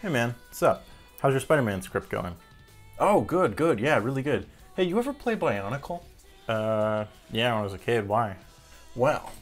Hey man, what's up? How's your Spider-Man script going? Oh, good, yeah, really good. Hey, you ever play Bionicle? Yeah, when I was a kid, why? Well,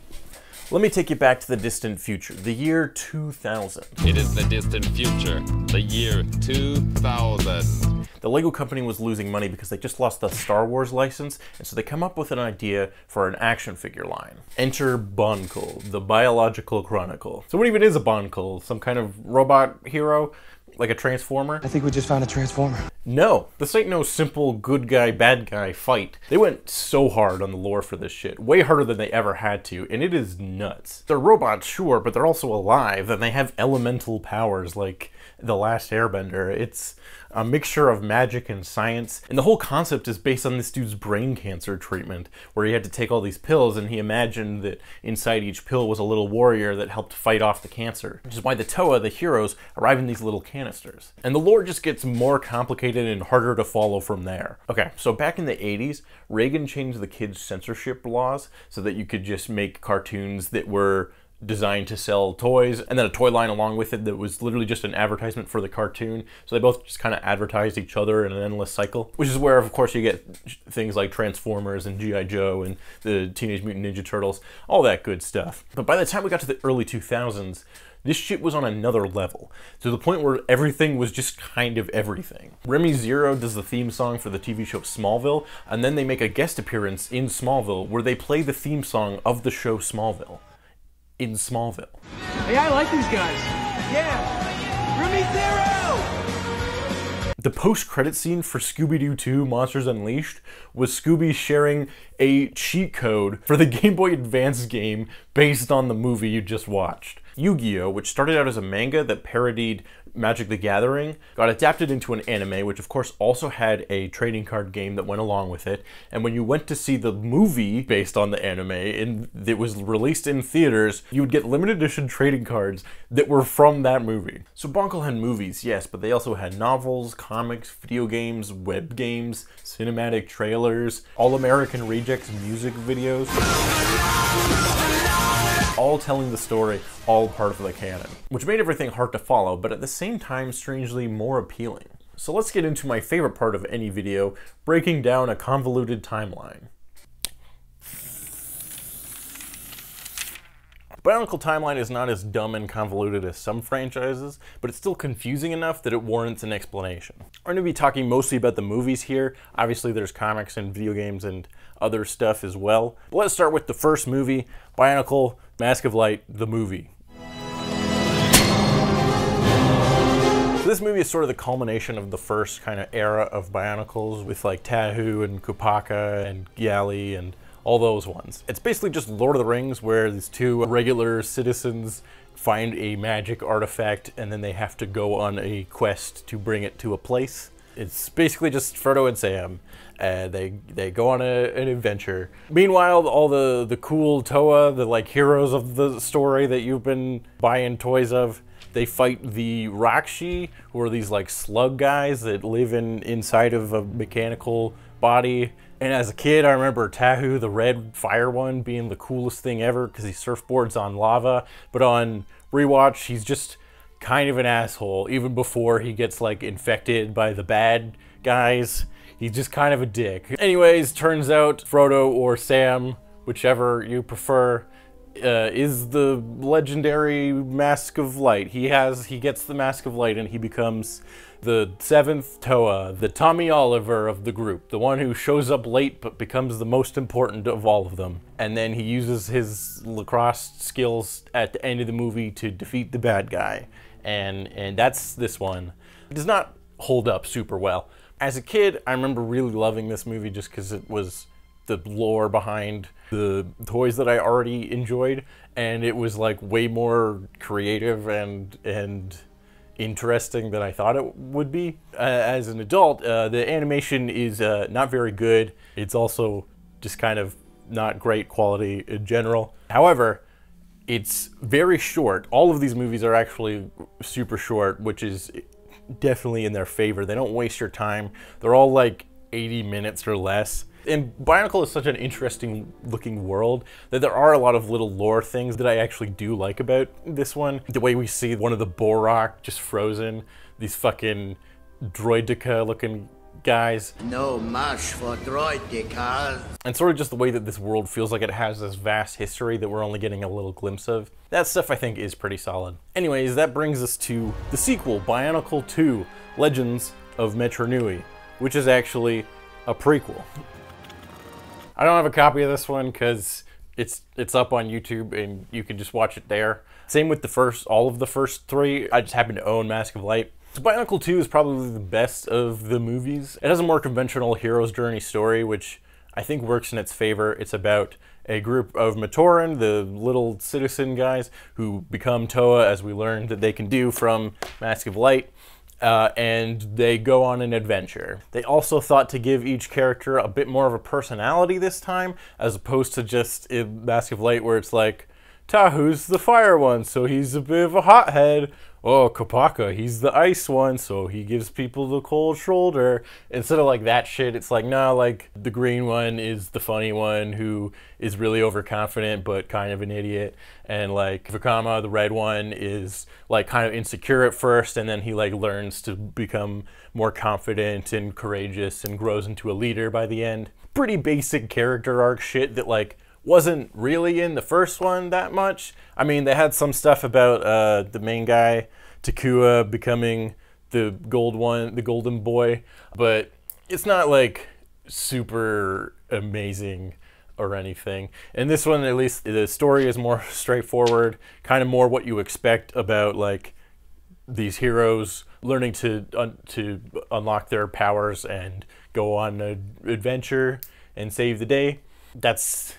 let me take you back to the distant future, the year 2000. It is the distant future, the year 2000. The Lego company was losing money because they just lost the Star Wars license, and so they come up with an idea for an action figure line. Enter Bionicle, the Biological-Chronical. So what even is a Bionicle? Some kind of robot hero? Like a transformer? I think we just found a transformer. No, this ain't no simple good guy, bad guy fight. They went so hard on the lore for this shit, way harder than they ever had to, and it is nuts. They're robots, sure, but they're also alive, and they have elemental powers like The Last Airbender. It's a mixture of magic and science, and the whole concept is based on this dude's brain cancer treatment, where he had to take all these pills, and he imagined that inside each pill was a little warrior that helped fight off the cancer, which is why the Toa, the heroes, arrive in these little canisters. And the lore just gets more complicated and harder to follow from there. Okay, so back in the 80s, Reagan changed the kids' censorship laws so that you could just make cartoons that were designed to sell toys, and then a toy line along with it that was literally just an advertisement for the cartoon. So they both just kind of advertised each other in an endless cycle, which is where, of course, you get things like Transformers and G.I. Joe and the Teenage Mutant Ninja Turtles, all that good stuff. But by the time we got to the early 2000s, this shit was on another level, to the point where everything was just kind of everything. Remy Zero does the theme song for the TV show Smallville, and then they make a guest appearance in Smallville where they play the theme song of the show Smallville. In Smallville. Hey, I like these guys. Yeah. Remy Zero! The post-credit scene for Scooby-Doo 2 Monsters Unleashed was Scooby sharing a cheat code for the Game Boy Advance game based on the movie you just watched. Yu-Gi-Oh!, which started out as a manga that parodied Magic the Gathering, got adapted into an anime, which of course also had a trading card game that went along with it. And when you went to see the movie based on the anime, and it was released in theaters, you would get limited edition trading cards that were from that movie. So Bionicle had movies, yes, but they also had novels, comics, video games, web games, cinematic trailers, All-American Rejects music videos. All telling the story, all part of the canon, which made everything hard to follow, but at the same time, strangely more appealing. So let's get into my favorite part of any video, breaking down a convoluted timeline. Bionicle timeline is not as dumb and convoluted as some franchises, but it's still confusing enough that it warrants an explanation. We're going to be talking mostly about the movies here. Obviously there's comics and video games and other stuff as well. But let's start with the first movie, Bionicle Mask of Light, the movie. So this movie is sort of the culmination of the first kind of era of Bionicles with like Tahu and Kupaka and Gyali and all those ones. It's basically just Lord of the Rings where these two regular citizens find a magic artifact and then they have to go on a quest to bring it to a place. It's basically just Frodo and Sam. They go on an adventure. Meanwhile, all the cool Toa, the like heroes of the story that you've been buying toys of, they fight the Rakshi, who are these like slug guys that live inside of a mechanical body. And as a kid, I remember Tahu, the red fire one, being the coolest thing ever because he surfboards on lava. But on rewatch, he's just kind of an asshole. Even before he gets like infected by the bad guys, he's just kind of a dick. Anyways, turns out Frodo or Sam, whichever you prefer, is the legendary Mask of Light. He gets the Mask of Light and he becomes the seventh Toa, the Tommy Oliver of the group, the one who shows up late but becomes the most important of all of them. And then he uses his lacrosse skills at the end of the movie to defeat the bad guy. And that's this one. It does not hold up super well. As a kid, I remember really loving this movie just because it was the lore behind the toys that I already enjoyed, and it was like way more creative and interesting than I thought it would be. As an adult, the animation is not very good. It's also just kind of not great quality in general. However, it's very short. All of these movies are actually super short, which is definitely in their favor. They don't waste your time. They're all like 80 minutes or less. And Bionicle is such an interesting looking world that there are a lot of little lore things that I actually do like about this one. The way we see one of the Borok just frozen, these fucking droidica looking guys. No mush for droidicas. And sort of just the way that this world feels like it has this vast history that we're only getting a little glimpse of. That stuff I think is pretty solid. Anyways, that brings us to the sequel, Bionicle 2, Legends of Metru Nui, which is actually a prequel. I don't have a copy of this one because it's up on YouTube and you can just watch it there. Same with all of the first three. I just happen to own Mask of Light. So Bionicle 2 is probably the best of the movies. It has a more conventional hero's journey story, which I think works in its favor. It's about a group of Matoran, the little citizen guys, who become Toa, as we learned that they can do from Mask of Light. And they go on an adventure. They also thought to give each character a bit more of a personality this time, as opposed to just in Mask of Light where it's like, Tahu's the fire one, so he's a bit of a hothead. Oh, Kopaka, he's the ice one, so he gives people the cold shoulder. Instead of like that shit, it's like, no, like the green one is the funny one who is really overconfident but kind of an idiot. And like Vakama, the red one, is like kind of insecure at first, and then he like learns to become more confident and courageous and grows into a leader by the end. Pretty basic character arc shit that like wasn't really in the first one that much. I mean, they had some stuff about the main guy, Takua, becoming the golden boy, but it's not like super amazing or anything. In this one, at least, the story is more straightforward, kind of more what you expect about like these heroes learning to unlock their powers and go on an adventure and save the day. That's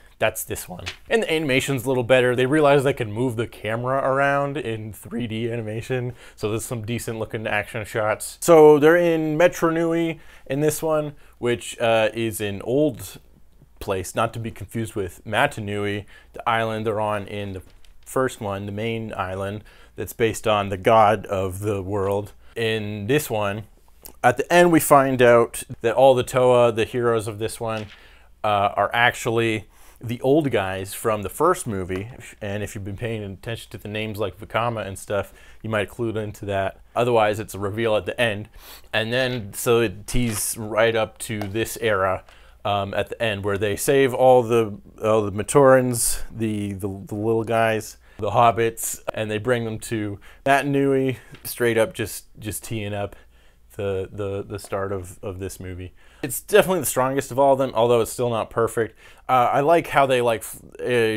this one. And the animation's a little better. They realized they can move the camera around in 3D animation, so there's some decent looking action shots. So they're in Metru Nui in this one, which is an old place, not to be confused with Mata Nui, the island they're on in the first one, the main island that's based on the god of the world. In this one, at the end we find out that all the Toa, the heroes of this one, are actually the old guys from the first movie, and if you've been paying attention to the names like Vakama and stuff, you might clue into that. Otherwise, it's a reveal at the end. And then, so it tees right up to this era at the end, where they save all the Matorans, the little guys, the hobbits, and they bring them to Mata Nui, straight up just teeing up the start of this movie. It's definitely the strongest of all of them, although it's still not perfect. I like how they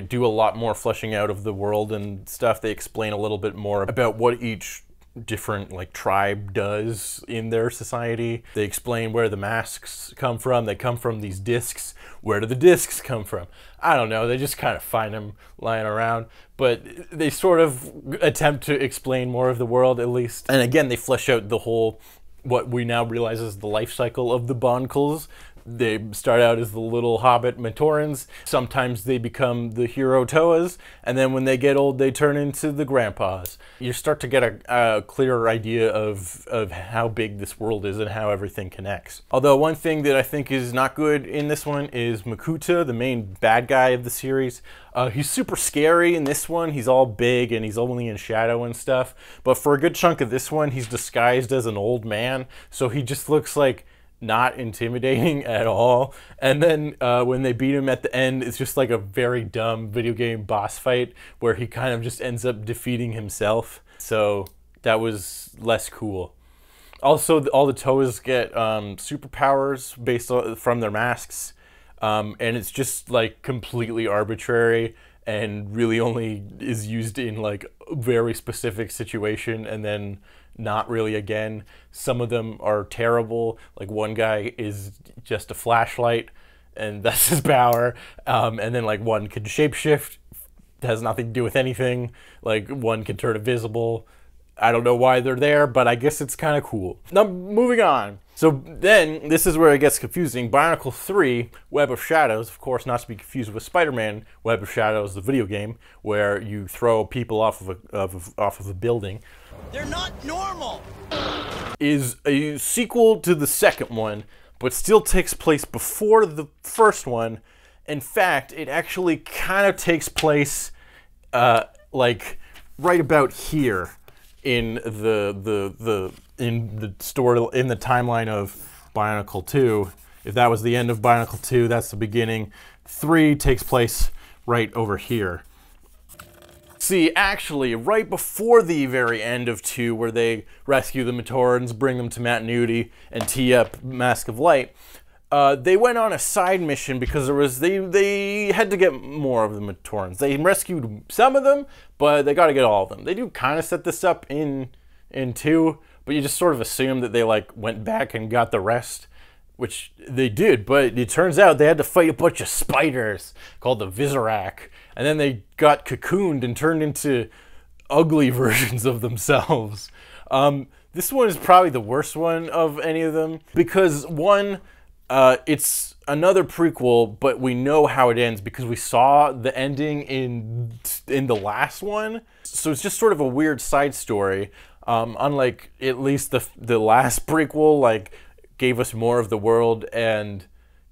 do a lot more fleshing out of the world and stuff. They explain a little bit more about what each different like tribe does in their society. They explain where the masks come from. They come from these discs. Where do the discs come from? I don't know. They just kind of find them lying around, but they sort of attempt to explain more of the world at least. And again, they flesh out the whole, what we now realize is the life cycle of the Bionicles. They start out as the little hobbit Matorans. Sometimes they become the hero Toas, and then when they get old, they turn into the grandpas. You start to get a clearer idea of how big this world is and how everything connects. Although one thing that I think is not good in this one is Makuta, the main bad guy of the series. He's super scary in this one. He's all big and he's only in shadow and stuff. But for a good chunk of this one, he's disguised as an old man, so he just looks like not intimidating at all. And then when they beat him at the end, it's just like a very dumb video game boss fight where he kind of just ends up defeating himself. So that was less cool. Also, all the Toas get superpowers based from their masks. And it's just like completely arbitrary and really only is used in like a very specific situation and then not really again. Some of them are terrible. Like one guy is just a flashlight and that's his power. And then like one can shapeshift, has nothing to do with anything. Like one can turn invisible. I don't know why they're there, but I guess it's kind of cool. Now, moving on. So then, this is where it gets confusing. Bionicle 3, Web of Shadows, of course not to be confused with Spider-Man Web of Shadows, the video game, where you throw people off of a building. They're not normal! Is a sequel to the second one, but still takes place before the first one. In fact, it actually kind of takes place like right about here in the story, in the timeline of Bionicle 2. If that was the end of Bionicle 2, that's the beginning. 3 takes place right over here. See, actually, right before the very end of 2, where they rescue the Metorans, bring them to Metru Nui, and tee up Mask of Light, they went on a side mission because they had to get more of the Metorans. They rescued some of them, but they got to get all of them. They do kind of set this up in 2, but you just sort of assume that they like went back and got the rest, which they did. But it turns out they had to fight a bunch of spiders called the Visorak, and then they got cocooned and turned into ugly versions of themselves. This one is probably the worst one of any of them because one. It's another prequel, but we know how it ends because we saw the ending in the last one. So it's just sort of a weird side story. Unlike at least the last prequel, like gave us more of the world and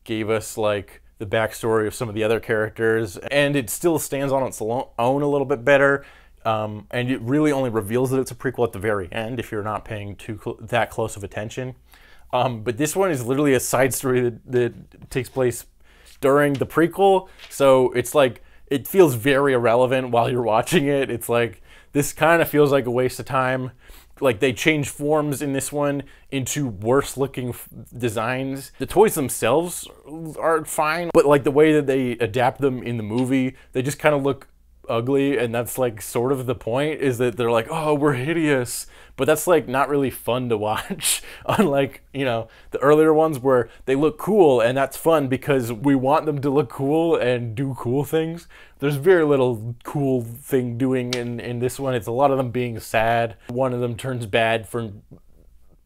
gave us like the backstory of some of the other characters, and it still stands on its own a little bit better. And it really only reveals that it's a prequel at the very end if you're not paying that close of attention. But this one is literally a side story that takes place during the prequel, so it's like, it feels very irrelevant while you're watching it. It's like, this kind of feels like a waste of time. Like, they change forms in this one into worse looking designs. The toys themselves are fine, but like the way that they adapt them in the movie, they just kind of look ugly, and that's like sort of the point, is that they're like, oh, we're hideous, but that's like not really fun to watch. Unlike, you know, the earlier ones where they look cool, and that's fun because we want them to look cool and do cool things. There's very little cool thing doing in this one. It's a lot of them being sad. One of them turns bad for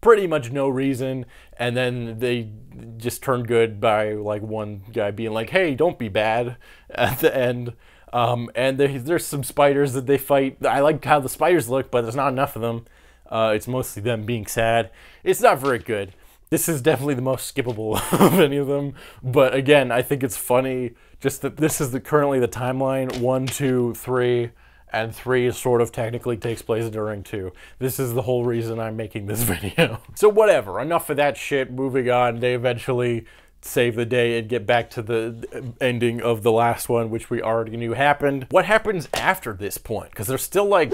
pretty much no reason, and then they just turn good by like one guy being like, hey, don't be bad at the end. And there's some spiders that they fight. I like how the spiders look, but there's not enough of them. It's mostly them being sad. It's not very good. This is definitely the most skippable of any of them. But again, I think it's funny just that this is currently the timeline. 1, 2, 3, and 3 sort of technically takes place during 2. This is the whole reason I'm making this video. So whatever, enough of that shit. Moving on, they eventually save the day and get back to the ending of the last one, which we already knew happened. What happens after this point? Because there's still like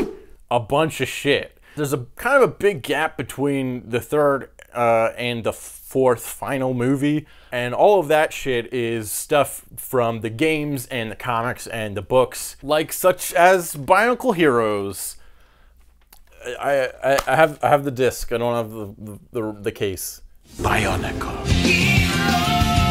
a bunch of shit. There's a kind of a big gap between the third and the fourth final movie, and all of that shit is stuff from the games and the comics and the books, like such as Bionicle Heroes. I have the disc. I don't have the case. Bionicle.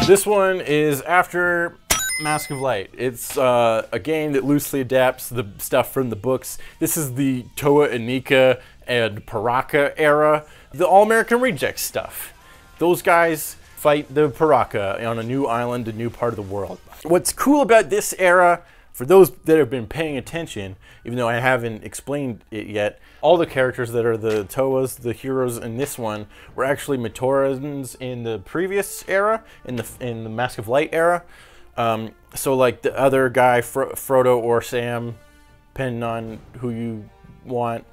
This one is after Mask of Light. It's a game that loosely adapts the stuff from the books. This is the Toa and Nika and Paraka era. The All-American Rejects stuff. Those guys fight the Paraka on a new island, a new part of the world. What's cool about this era, for those that have been paying attention, even though I haven't explained it yet, all the characters that are the Toas, the heroes in this one, were actually Metorans in the previous era, in the Mask of Light era. So like the other guy, Frodo or Sam, depending on who you want,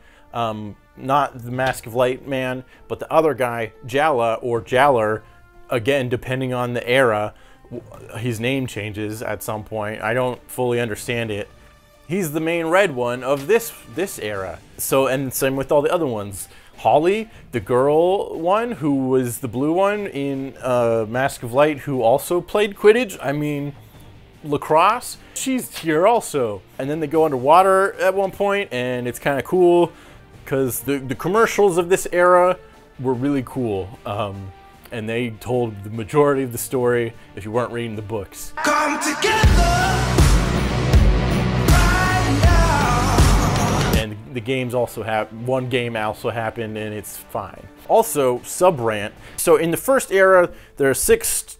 not the Mask of Light man, but the other guy, Jala or Jaller, again, depending on the era, his name changes at some point. I don't fully understand it. He's the main red one of this era. So, and same with all the other ones. Holly, the girl one, who was the blue one in Mask of Light, who also played Quidditch, I mean, lacrosse, she's here also. And then they go underwater at one point, and it's kind of cool, because the commercials of this era were really cool. And they told the majority of the story if you weren't reading the books. Come together! And the games also have, one game also happened, and it's fine. Also, subrant. So in the first era, there are 6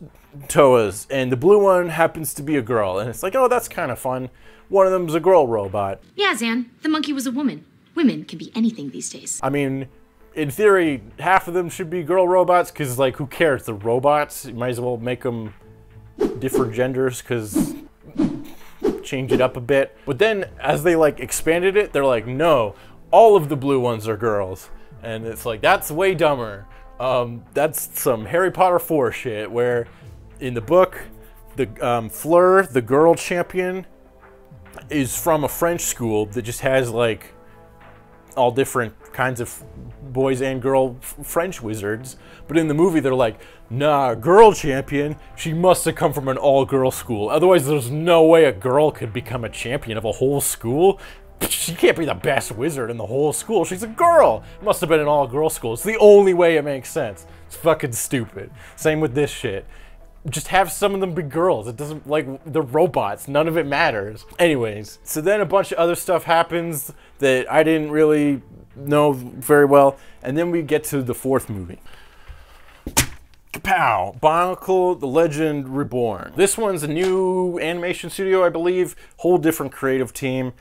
Toas, and the blue one happens to be a girl. And it's like, oh, that's kind of fun. One of them's a girl robot. Yeah, Zan, the monkey was a woman. Women can be anything these days. I mean, in theory, half of them should be girl robots, because, like, who cares? They're robots. You might as well make them different genders, because change it up a bit. But then, as they, like, expanded it, they're like, no, all of the blue ones are girls. And it's like, that's way dumber. That's some Harry Potter 4 shit, where in the book, the Fleur, the girl champion, is from a French school that just has, like, all different kinds of boys and girl French wizards. But in the movie, they're like, nah, girl champion, she must have come from an all-girl school. Otherwise, there's no way a girl could become a champion of a whole school. She can't be the best wizard in the whole school. She's a girl. It must have been an all-girl school. It's the only way it makes sense. It's fucking stupid. Same with this shit. Just have some of them be girls. It doesn't, like, they're robots. None of it matters. Anyways, so then a bunch of other stuff happens that I didn't really know very well. And then we get to the fourth movie. Kapow! Bionicle, the Legend Reborn. This one's a new animation studio, I believe. Whole different creative team.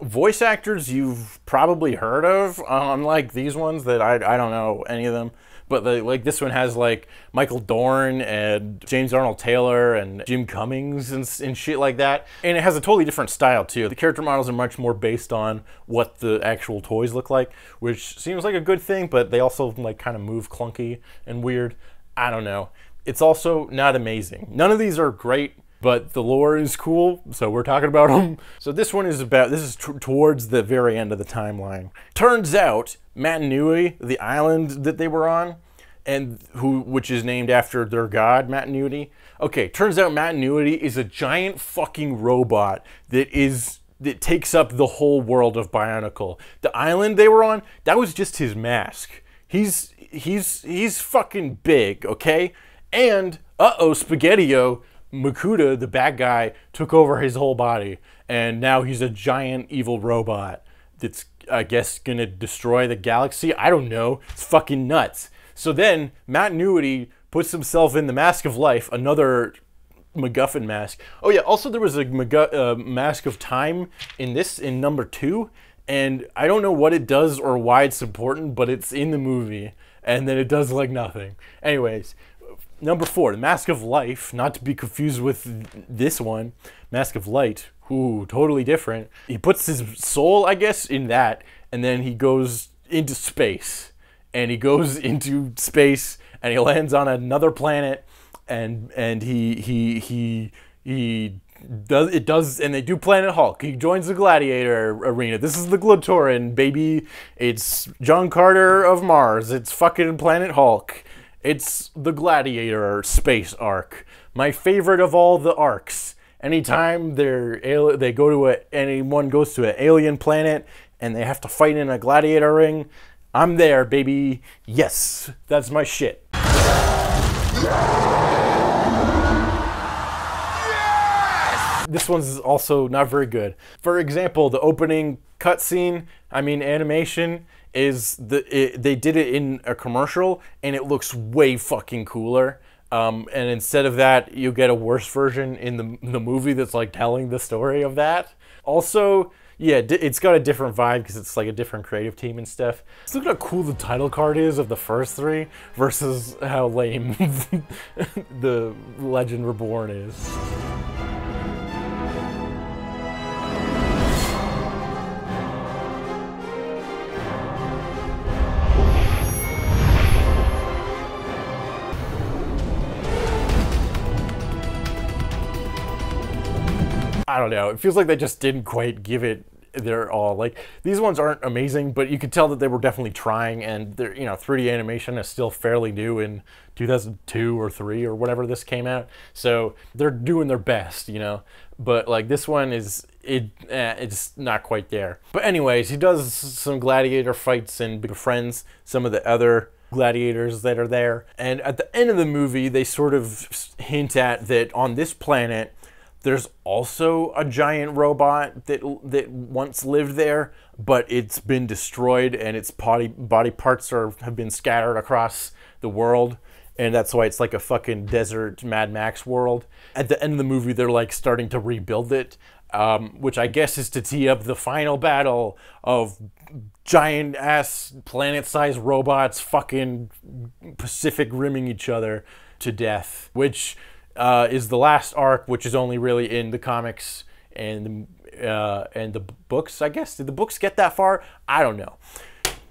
Voice actors you've probably heard of, unlike these ones that I don't know any of them. But like this one has like Michael Dorn and James Arnold Taylor and Jim Cummings and shit like that. And it has a totally different style too. The character models are much more based on what the actual toys look like, which seems like a good thing, but they also like kind of move clunky and weird. I don't know. It's also not amazing. None of these are great, but the lore is cool, so we're talking about them. So this one is about, this is towards the very end of the timeline. Turns out, Metru Nui, the island that they were on, and which is named after their god, Metru Nui. Okay, turns out Metru Nui is a giant fucking robot that takes up the whole world of Bionicle. The island they were on, that was just his mask. He's fucking big, okay? And, Spaghetti-O, Makuta, the bad guy, took over his whole body, and now he's a giant evil robot that's, I guess, gonna destroy the galaxy. I don't know. It's fucking nuts. So then, Metru Nui puts himself in the Mask of Life, another MacGuffin mask. Oh yeah, also there was a Mask of Time in number 2, and I don't know what it does or why it's important, but it's in the movie, and then it does like nothing. Anyways, number 4, the Mask of Life, not to be confused with this one, Mask of Light. Ooh, totally different. He puts his soul, I guess, in that, and then he goes into space. And he goes into space, and he lands on another planet, and he does, and they do Planet Hulk. He joins the Gladiator arena. This is the Glatoran, baby. It's John Carter of Mars. It's fucking Planet Hulk. It's the Gladiator space arc. My favorite of all the arcs. Anytime anyone goes to an alien planet and they have to fight in a gladiator ring, I'm there, baby. Yes, that's my shit. Yes! This one's also not very good. For example, the opening cutscene, animation, is they did it in a commercial, and it looks way fucking cooler. And instead of that, you get a worse version in the movie that's like telling the story of that. Also, yeah, it's got a different vibe because it's like a different creative team and stuff. Just look at how cool the title card is of the first 3 versus how lame the Legend Reborn is. I don't know. It feels like they just didn't quite give it their all. Like, these ones aren't amazing, but you could tell that they were definitely trying, and they're, 3D animation is still fairly new in 2002 or 3 or whatever this came out. So they're doing their best, But like this one it's not quite there. But anyways, he does some gladiator fights and befriends some of the other gladiators that are there. And at the end of the movie, they sort of hint at that on this planet, there's also a giant robot that once lived there, but it's been destroyed and its body parts have been scattered across the world. And that's why it's like a fucking desert Mad Max world. At the end of the movie, they're like starting to rebuild it. which I guess is to tee up the final battle of giant-ass planet-sized robots fucking Pacific rimming each other to death, which is the last arc, which is only really in the comics and the books, I guess. Did the books get that far? I don't know.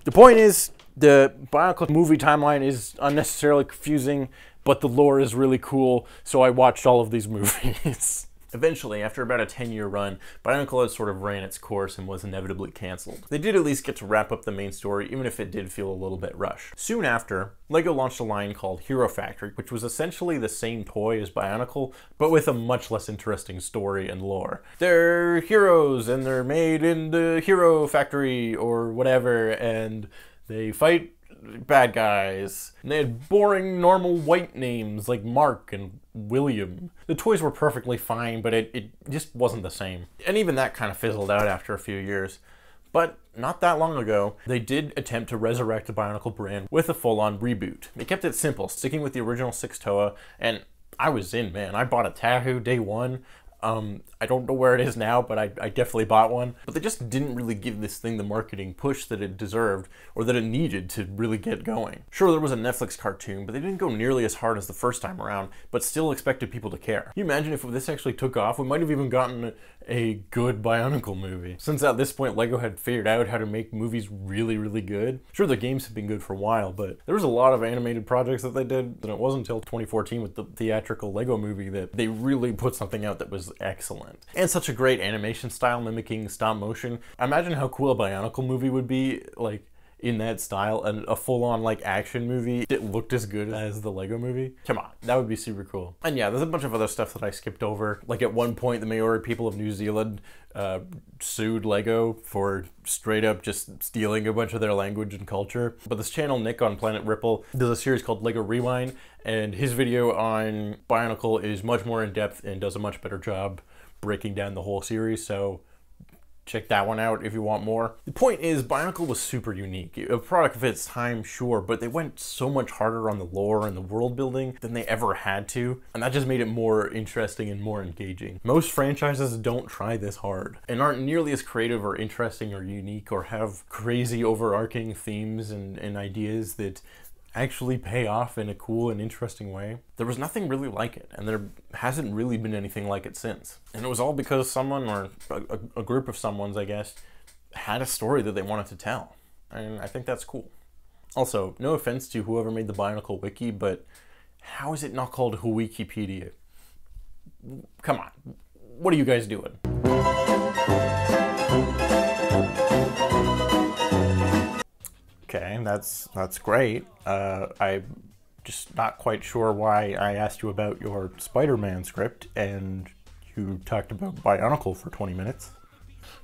The point is, the Bionicle movie timeline is unnecessarily confusing, but the lore is really cool, so I watched all of these movies. Eventually, after about a 10-year run, Bionicle had sort of ran its course and was inevitably cancelled. They did at least get to wrap up the main story, even if it did feel a little bit rushed. Soon after, LEGO launched a line called Hero Factory, which was essentially the same toy as Bionicle, but with a much less interesting story and lore. They're heroes, and they're made in the Hero Factory, or whatever, and they fight bad guys. And they had boring, normal white names like Mark and William. The toys were perfectly fine, but it just wasn't the same. And even that kind of fizzled out after a few years. But not that long ago, they did attempt to resurrect the Bionicle brand with a full-on reboot. They kept it simple, sticking with the original 6 Toa, and I was in, man. I bought a Tahu day one. I don't know where it is now, but I definitely bought one. But they just didn't really give this thing the marketing push that it deserved, or that it needed to really get going. Sure, there was a Netflix cartoon, but they didn't go nearly as hard as the first time around, but still expected people to care. Can you imagine if this actually took off? We might have even gotten a good Bionicle movie. Since at this point, LEGO had figured out how to make movies really, really good. Sure, the games have been good for a while, but there was a lot of animated projects that they did, and it wasn't until 2014 with the theatrical LEGO movie that they really put something out that was excellent. And such a great animation style mimicking stop motion. Imagine how cool a Bionicle movie would be, like, in that style, and a full-on like action movie that looked as good as the LEGO movie. Come on, that would be super cool. And yeah, there's a bunch of other stuff that I skipped over. Like at one point, the Maori people of New Zealand sued LEGO for straight up just stealing a bunch of their language and culture. But this channel, Nick on Planet Ripple, does a series called LEGO Rewind, and his video on Bionicle is much more in-depth and does a much better job breaking down the whole series, so check that one out if you want more. The point is, Bionicle was super unique. A product of its time, sure, but they went so much harder on the lore and the world building than they ever had to, and that just made it more interesting and more engaging. Most franchises don't try this hard, and aren't nearly as creative or interesting or unique, or have crazy overarching themes and ideas that actually pay off in a cool and interesting way. There was nothing really like it, and there hasn't really been anything like it since. And it was all because someone, or a group of someone's, I guess, had a story that they wanted to tell. And I think that's cool. Also, no offense to whoever made the Bionicle wiki, but how is it not called Wikipedia? Come on, what are you guys doing? Okay, that's great. I'm just not quite sure why I asked you about your Spider-Man script and you talked about Bionicle for 20 minutes.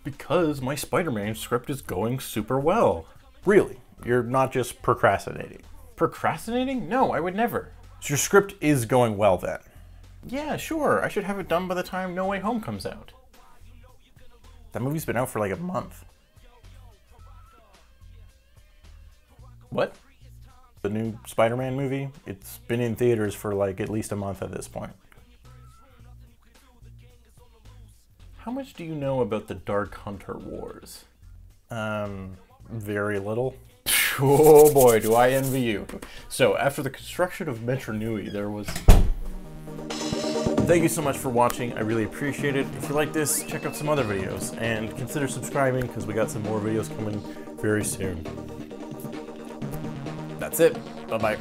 Because my Spider-Man script is going super well. Really, you're not just procrastinating. Procrastinating? No, I would never. So your script is going well then? Yeah, sure, I should have it done by the time No Way Home comes out. That movie's been out for like a month. What? The new Spider-Man movie? It's been in theaters for like at least a month at this point. How much do you know about the Dark Hunter Wars? Very little. Oh boy, do I envy you. So, after the construction of Metru Nui, there was... Thank you so much for watching, I really appreciate it. If you like this, check out some other videos, and consider subscribing, because we got some more videos coming very soon. That's it. Bye-bye.